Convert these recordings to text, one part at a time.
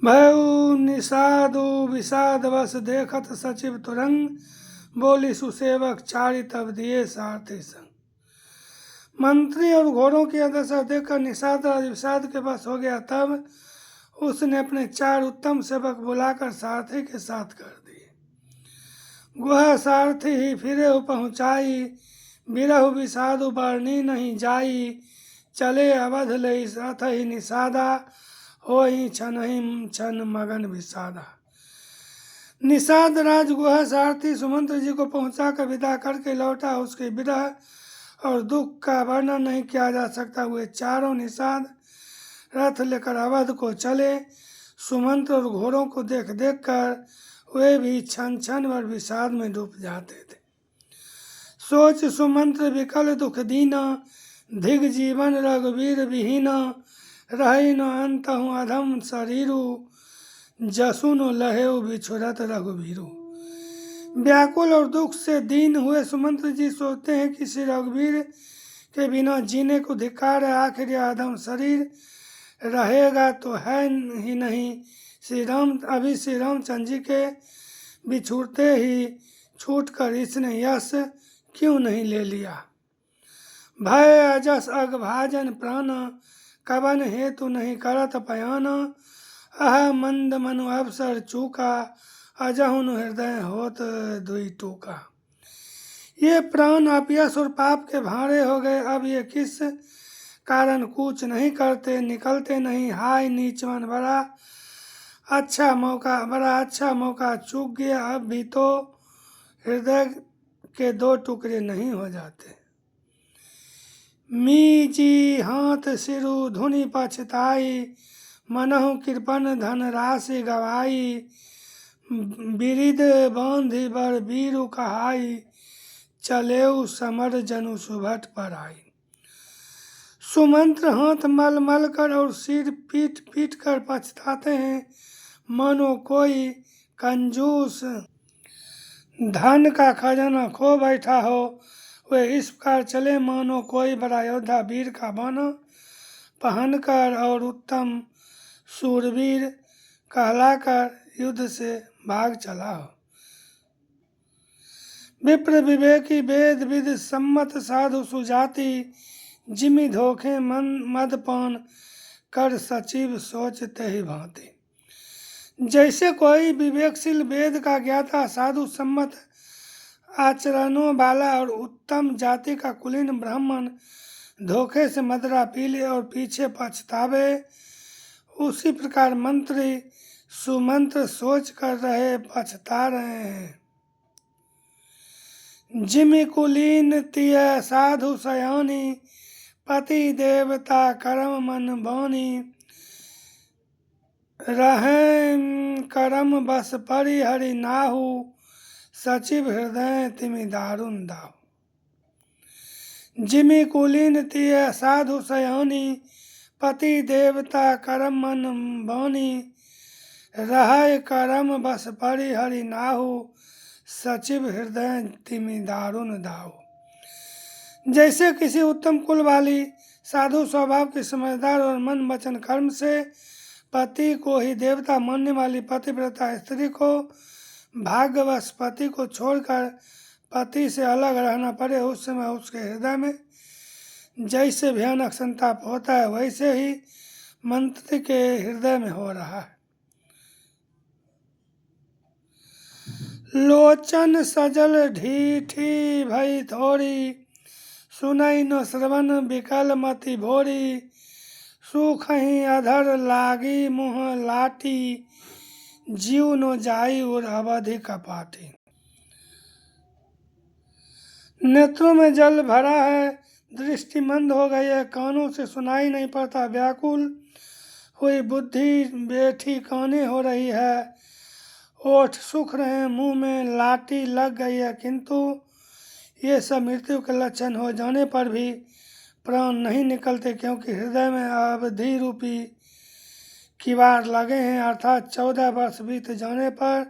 भयउ निषादु विषादवश देखत सचिव तुरंग, बोली सुसेवक चारि तब दिए सारथी संग। मंत्री और घोड़ों की दशा देखकर निषाद राज विषाद के पास हो गया। तब उसने अपने 4 उत्तम सेवक बुलाकर सारथी के साथ कर दिए। गुहा सारथी ही फिरे पहुँचाई, बिरहु विषादु बरनी नहीं जाई। चले अवध लई रथ ही निषादा, होई छनहि छन मगन विषादा। निषाद राज गुहा सारथी सुमंत्र जी को पहुंचाकर विदा करके लौटा। उसके विरह और दुख का वर्णन नहीं किया जा सकता। हुए चारों निषाद रथ लेकर अवध को चले। सुमंत्र और घोड़ों को देख देख कर वे भी छन छन और विषाद में डूब जाते थे। सोच सुमंत्र विकल दुख दीना, धिग जीवन रघुवीर विहीना। रही न अंतहु अधम शरीरु, जसुन लहेउ बिछुरत रघुवीरु। व्याकुल और दुख से दीन हुए सुमंत्र जी सोचते हैं कि श्री रघुवीर के बिना जीने को धिक्कार है। आखिर यह अधम शरीर रहेगा तो है ही नहीं। श्री रामचंद्र जी के बिछुड़ते ही छूटकर इसने यश क्यों नहीं ले लिया। भय अजस अग भाजन प्राण, कवन हेतु नहीं करत पयान। अह मंद मनु अवसर चूका, अजहुन हृदय होत दुई टूका। ये प्राण अपयश और पाप के भारे हो गए। अब ये किस कारण कूच नहीं करते, निकलते नहीं। हाय नीचवन बड़ा अच्छा मौका चूक गया। अब भी तो हृदय के 2 टुकड़े नहीं हो जाते। मीजी हाथ सिरु धुनि पछताई, मनहु कृपन धन राशि गवाई। बिरिद बांधि बर बीरु कहाई, चलेउ समर जनु सुभट पर आई। सुमंत्र हाथ मल मल कर और सिर पीट पीट कर पछताते हैं, मानो कोई कंजूस धन का खजाना खो बैठा हो। वे इस प्रकार चले मानो कोई बड़ा योद्धा वीर का बना पहनकर और उत्तम शूरवीर कहलाकर युद्ध से भाग चला हो। विप्र विवेकी वेद विद सम्मत साधु सुजाति, जिमि धोखे मदपान कर सचिव सोचते ही भांति। जैसे कोई विवेकशील वेद का ज्ञाता साधु सम्मत आचरणों वाला और उत्तम जाति का कुलीन ब्राह्मण धोखे से मदरा पी ले और पीछे पछतावे, उसी प्रकार मंत्री सुमंत्र सोच कर रहे पछता रहे हैं। जिमि कुलीन तिय साधु सयानी, पति देवता करम मन बानी। रहें करम बस परि हरि नाहु, सचिव हृदय तिमि दारुण दाहु। जिमि कुलीन तिय साधु सयानी, पति देवता करम मन बानी। रहे करम बस परि हरि नाहु, सचिव हृदय तिमि दारुण दाहु। जैसे किसी उत्तम कुल वाली साधु स्वभाव की समझदार और मन वचन कर्म से पति को ही देवता मानने वाली पतिव्रता स्त्री को भाग्यवश पति को छोड़कर पति से अलग रहना पड़े, उस समय उसके हृदय में जैसे भयानक संताप होता है, वैसे ही मंत्री के हृदय में हो रहा है। लोचन सजल ढीठी भई थोड़ी, सुनई न श्रवण विकल मति भोरी। सुखहि अधर लागी मुँह लाठी, जीव न जाई और अवधि कपाटी। नेत्रों में जल भरा है, दृष्टि मंद हो गई है, कानों से सुनाई नहीं पड़ता। व्याकुल हुई बुद्धि बैठी काने हो रही है। ओठ सूख रहे हैं, मुंह में लाठी लग गई है, किंतु ये सब मृत्यु के लक्षण हो जाने पर भी प्राण नहीं निकलते, क्योंकि हृदय में अवधि रूपी किवाड़ लगे हैं। अर्थात 14 वर्ष बीत जाने पर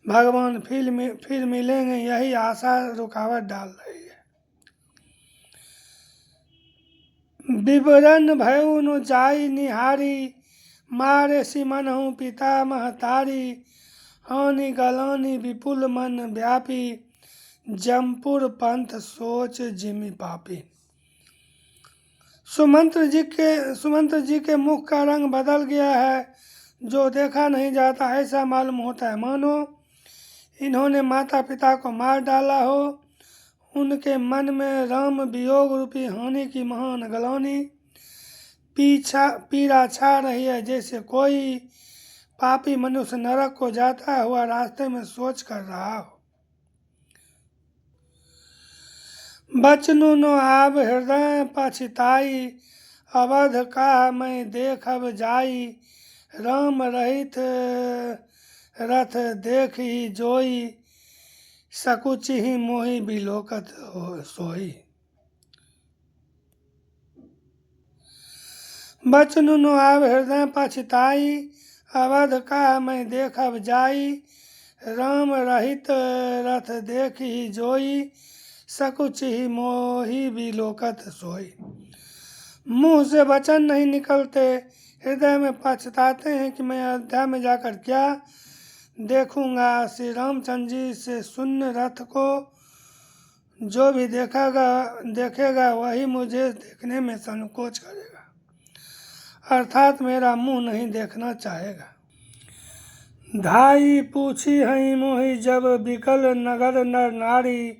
भगवान फिर मिलेंगे, यही आशा रुकावट डाल रही है। विवरण भयउ न जाई निहारी, मारे सिमनहु पिता महतारी, हानि गलानी विपुल मन व्यापी, जमपुर पंथ सोच जिमि पापी। सुमंत्र जी के मुख का रंग बदल गया है, जो देखा नहीं जाता ऐसा मालूम होता है, मानो इन्होंने माता पिता को मार डाला हो। उनके मन में राम वियोग रूपी हानि की महान गलौनी पीड़ा छा रही है, जैसे कोई पापी मनुष्य नरक को जाता हुआ रास्ते में सोच कर रहा हो। बचनु नो आब हृदय पछिताई, अवध का मैं देखब जाई, राम रहित रथ देख ही जोई, सकुच ही मोहि बिलोकत सोई। बचनु नो आब हृदय पछिताई, अवध का मैं देखब जाई, राम रहित रथ देख ही जोई, सकुच ही मोहि बिलोकत सोई। मुंह से वचन नहीं निकलते, हृदय में पछताते हैं कि मैं अयोध्या में जाकर क्या देखूंगा। श्री रामचंद्र जी से शून्य रथ को जो भी देखेगा वही मुझे देखने में संकोच करेगा, अर्थात मेरा मुंह नहीं देखना चाहेगा। धाई पूछी हई मोहि जब बिकल नगर नर नारी,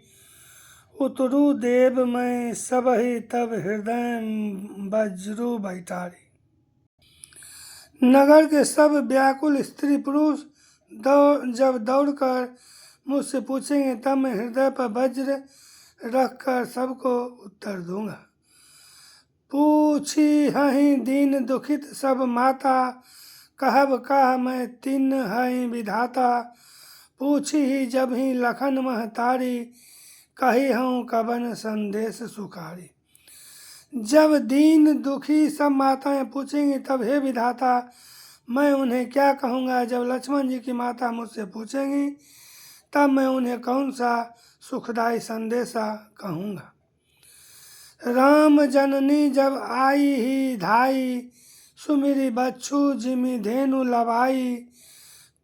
उतरू देव मैं सबहि तब हृदय वज्रु बैठारी। नगर के सब व्याकुल स्त्री पुरुष जब दौड़कर मुझसे पूछेंगे, तब मैं हृदय पर वज्र रखकर सबको उत्तर दूंगा। पूछी हहीं दीन दुखित सब माता, कहब कह मैं तिन हई विधाता, पूछी ही जब ही लखन महतारी, कही हूँ कबन संदेश सुखारी। जब दीन दुखी सब माताएं पूछेंगी, तब हे विधाता मैं उन्हें क्या कहूँगा। जब लक्ष्मण जी की माता मुझसे पूछेंगी, तब मैं उन्हें कौन सा सुखदायी संदेशा कहूँगा। राम जननी जब आई ही धाई, सुमिरी बच्छु जिमि धेनु लवाई,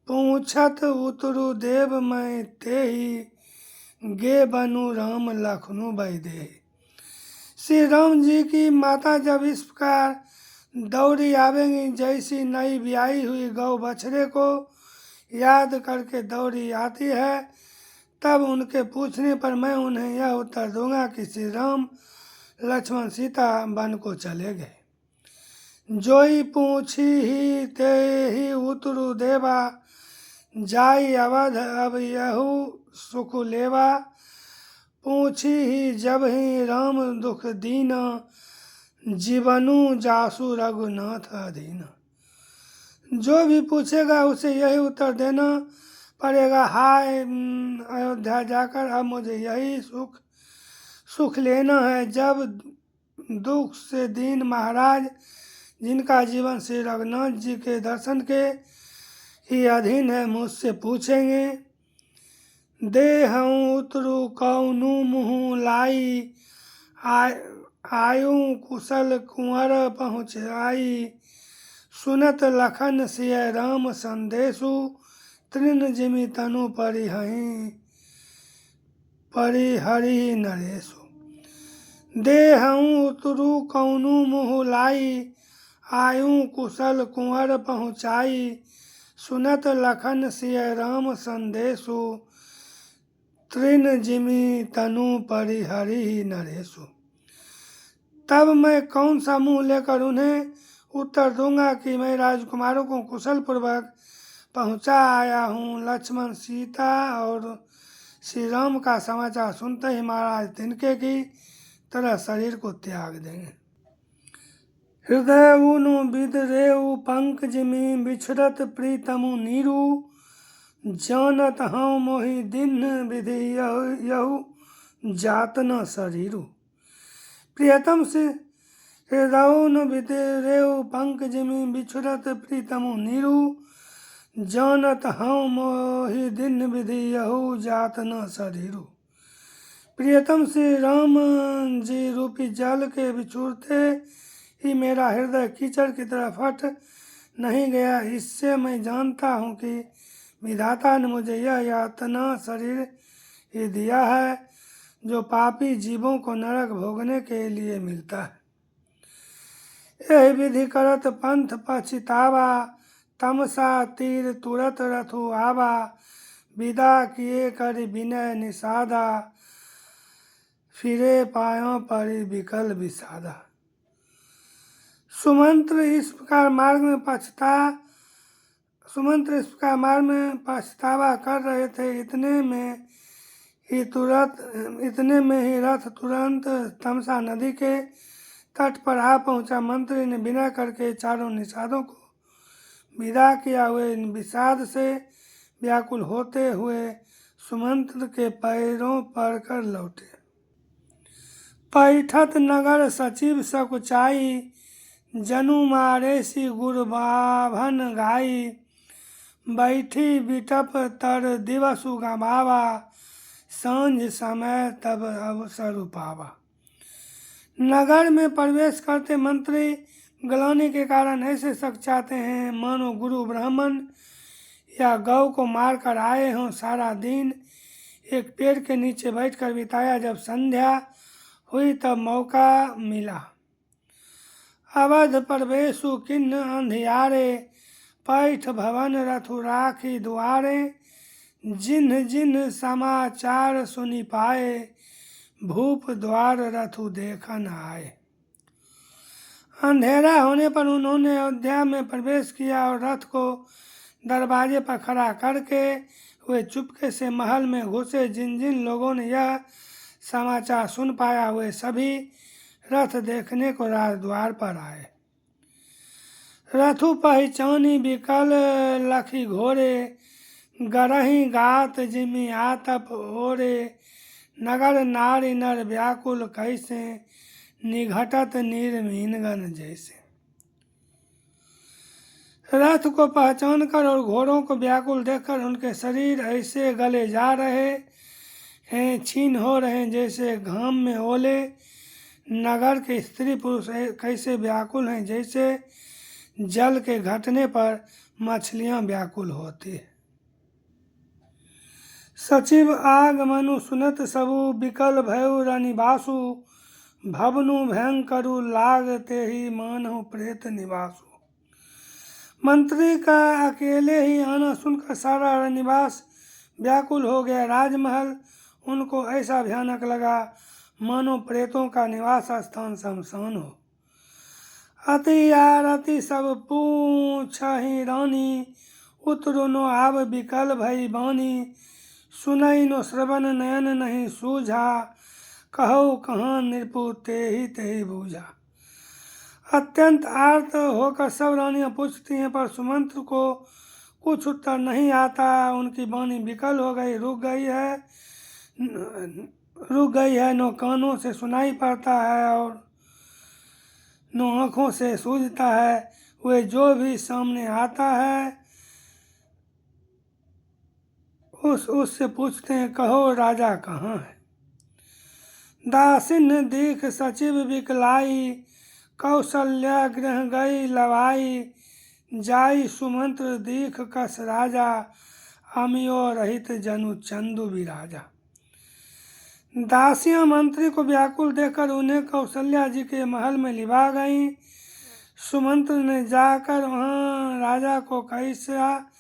पूछत उतरु देव मैं तेहि, गे बनु राम लखनु बैदेहि। श्री राम जी की माता जब इस प्रकार दौड़ी आवेंगी, जैसी नई ब्याई हुई गौ बछड़े को याद करके दौड़ी आती है, तब उनके पूछने पर मैं उन्हें यह उत्तर दूंगा कि श्री राम लक्ष्मण सीता वन को चले गए। जोई पूछी ही ते ही उतरु देवा, जाई अवध अब यहु सुख लेवा, पूछी ही जब ही राम दुख दीना, जीवनु जासु रघुनाथ अधीना। जो भी पूछेगा उसे यही उत्तर देना पड़ेगा, हाय अयोध्या जाकर अब मुझे यही सुख लेना है। जब दुख से दीन महाराज, जिनका जीवन श्री रघुनाथ जी के दर्शन के ही अधीन है, मुझसे पूछेंगे, देहऊँ उतरु कौनु मुँह लाई, आयु कुशल कुंवर पहुँचाई, सुनत लखन सिय राम संदेशु, तृण जिमि तनु परिहरि नरेशु। देहऊँ उतरु कौनु मुँह लाई, आयु कुशल कुंवर पहुँचाई, सुनत लखन सिय राम संदेशु, तृण जिमि तनु परिहरि नरेशु। तब मैं कौन सा मुँह लेकर उन्हें उत्तर दूंगा कि मैं राजकुमारों को कुशल पूर्वक पहुँचा आया हूँ। लक्ष्मण सीता और श्री राम का समाचार सुनते ही महाराज तिनके की तरह शरीर को त्याग देंगे। हृदय उनु बिदरेउ पंकज में बिछड़त प्रीतमु नीरू, जानत हूँ मोहि दिन विधि यहु जात न शरीरु। प्रियतम से हृदय उनु बिदरेउ पंकज में बिछड़त प्रीतमु नीरू, जानत हूँ मोहि दिन विधि यहु जात न शरीरु। प्रियतम श्री राम जी रूपी जल के बिछुड़ते ही मेरा हृदय कीचड़ की तरह फट नहीं गया। इससे मैं जानता हूँ कि विधाता ने मुझे यह यातना शरीर ही दिया है जो पापी जीवों को नरक भोगने के लिए मिलता है। यही विधि करत पंथ पछितावा, तमसा तीर तुरत रथु आवा, विदा किए कर विनय निषादा, फिरे पायों पर विकल विषादा। सुमंत्र इस प्रकार मार्ग में पछतावा कर रहे थे। इतने में ही रथ तुरंत तमसा नदी के तट पर आ पहुंचा। मंत्री ने विनय करके चारों निषादों को विदा किया। हुए विषाद से व्याकुल होते हुए सुमंत्र के पैरों पर कर लौटे। पैठत नगर सचिव सकुचाई, जनु मारे सी गुरबाभन गाई, बैठी बिटप तर दिवस गमावा, सांझ समय तब अवसर पावा। नगर में प्रवेश करते मंत्री ग्लानि के कारण ऐसे सकचाते हैं मानो गुरु ब्राह्मण या गौ को मार कर आए हों। सारा दिन एक पेड़ के नीचे बैठकर बिताया। जब संध्या हुई तब मौका मिला। अवध प्रवेशु किन्न अंधियारे, पैठ भवन रथु राखी द्वारे, जिन्ह जिन्ह समाचार सुनी पाए, भूप द्वार रथु देखन आए। अंधेरा होने पर उन्होंने अयोध्या में प्रवेश किया और रथ को दरवाजे पर खड़ा करके वे चुपके से महल में घुसे। जिन जिन लोगों ने यह समाचार सुन पाया वे सभी रथ देखने को राजद्वार पर आए। रथु पहचानी विकल लखी घोरे, गरही गात जिमि आतप ओरे, नगर नारी नर व्याकुल कैसे, निघटत नीर मीनगन जैसे। रथ को पहचान कर और घोड़ों को व्याकुल देखकर उनके शरीर ऐसे गले जा रहे हैं, छीन हो रहे हैं जैसे घाम में ओले। नगर के स्त्री पुरुष कैसे व्याकुल हैं जैसे जल के घटने पर मछलियां व्याकुल होती है। सचिव आगमनु सुनत सबु, विकल भयउ रनिवासु, भवनु भयंकरु लागते ही मानहु प्रेत निवासु। मंत्री का अकेले ही आना सुनकर सारा रनिवास व्याकुल हो गया। राजमहल उनको ऐसा भयानक लगा मानो प्रेतों का निवास स्थान शमशान हो। अति आरती सब पूछहि रानी, उतरु नो आव विकल भई बानी, सुनई नो श्रवण नयन नहीं सूझा, कहो कहाँ नृपु तेहि तेहि बूझा। अत्यंत आर्त होकर सब रानियां पूछती हैं पर सुमंत्र को कुछ उत्तर नहीं आता। उनकी वाणी विकल हो गई, रुक गई है, नो कानों से सुनाई पड़ता है और नो आँखों से सूझता है। वे जो भी सामने आता है उससे पूछते हैं, कहो राजा कहाँ है। दासिन दीख सचिव विकलाई, कौशल्या गृह गई लवाई, जाई सुमंत्र दीख कस राजा, अमियो रहित जनु चंदु विराजा। दासियां मंत्री को व्याकुल देखकर उन्हें कौशल्या जी के महल में लिवा गईं। सुमंत्र ने जाकर वहां राजा को कैसा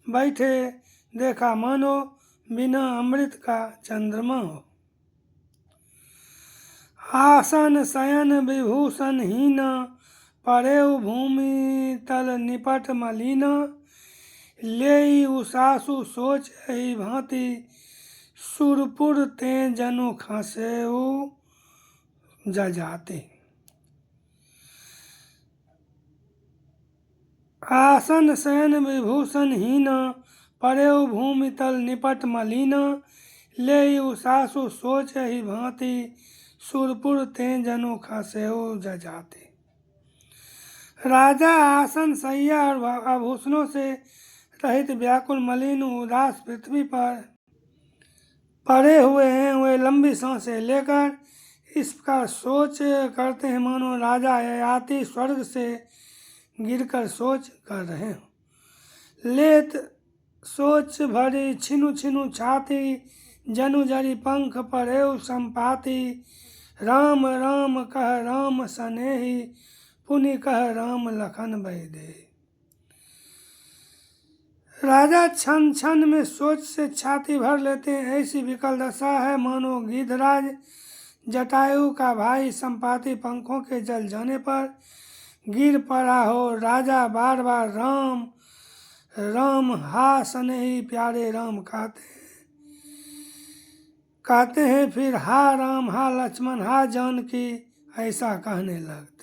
बैठे देखा मानो बिना अमृत का चंद्रमा हो। आसन शयन विभूषण हीन, परेउ भूमि तल निपट मलिन, लेई उषासु सोच ही भांति, सुरपुर ते जनु खसेउ जजाते। आसन शयन विभूषण हीन, परेउ भूमि तल निपट मलिन, लेई उषासु सोच ही भांति, सुरपुर ते जनु खसेउ जजाते। राजा आसन सैया और आभूषणों से रहित व्याकुल मलिन उदास पृथ्वी पर पड़े हुए हैं। वे लंबी सांसें लेकर इस प्रकार सोच करते हैं मानो राजा ययाति स्वर्ग से गिरकर सोच कर रहे हो। लेत सोच भरी छिनु छिनु छाती, जनु जरी पंख पड़ेउ संपाति। राम राम कह राम सनेही, पुनि कह राम लखन बैदेही। राजा क्षण क्षण में सोच से छाती भर लेते हैं। ऐसी विकल दशा है मानो गिद्धराज जटायु का भाई संपाति पंखों के जल जाने पर गिर पड़ा हो। राजा बार बार राम राम हा सनेही प्यारे राम कहते हैं फिर हा राम हा लक्ष्मण हा जानकी ऐसा कहने लगते।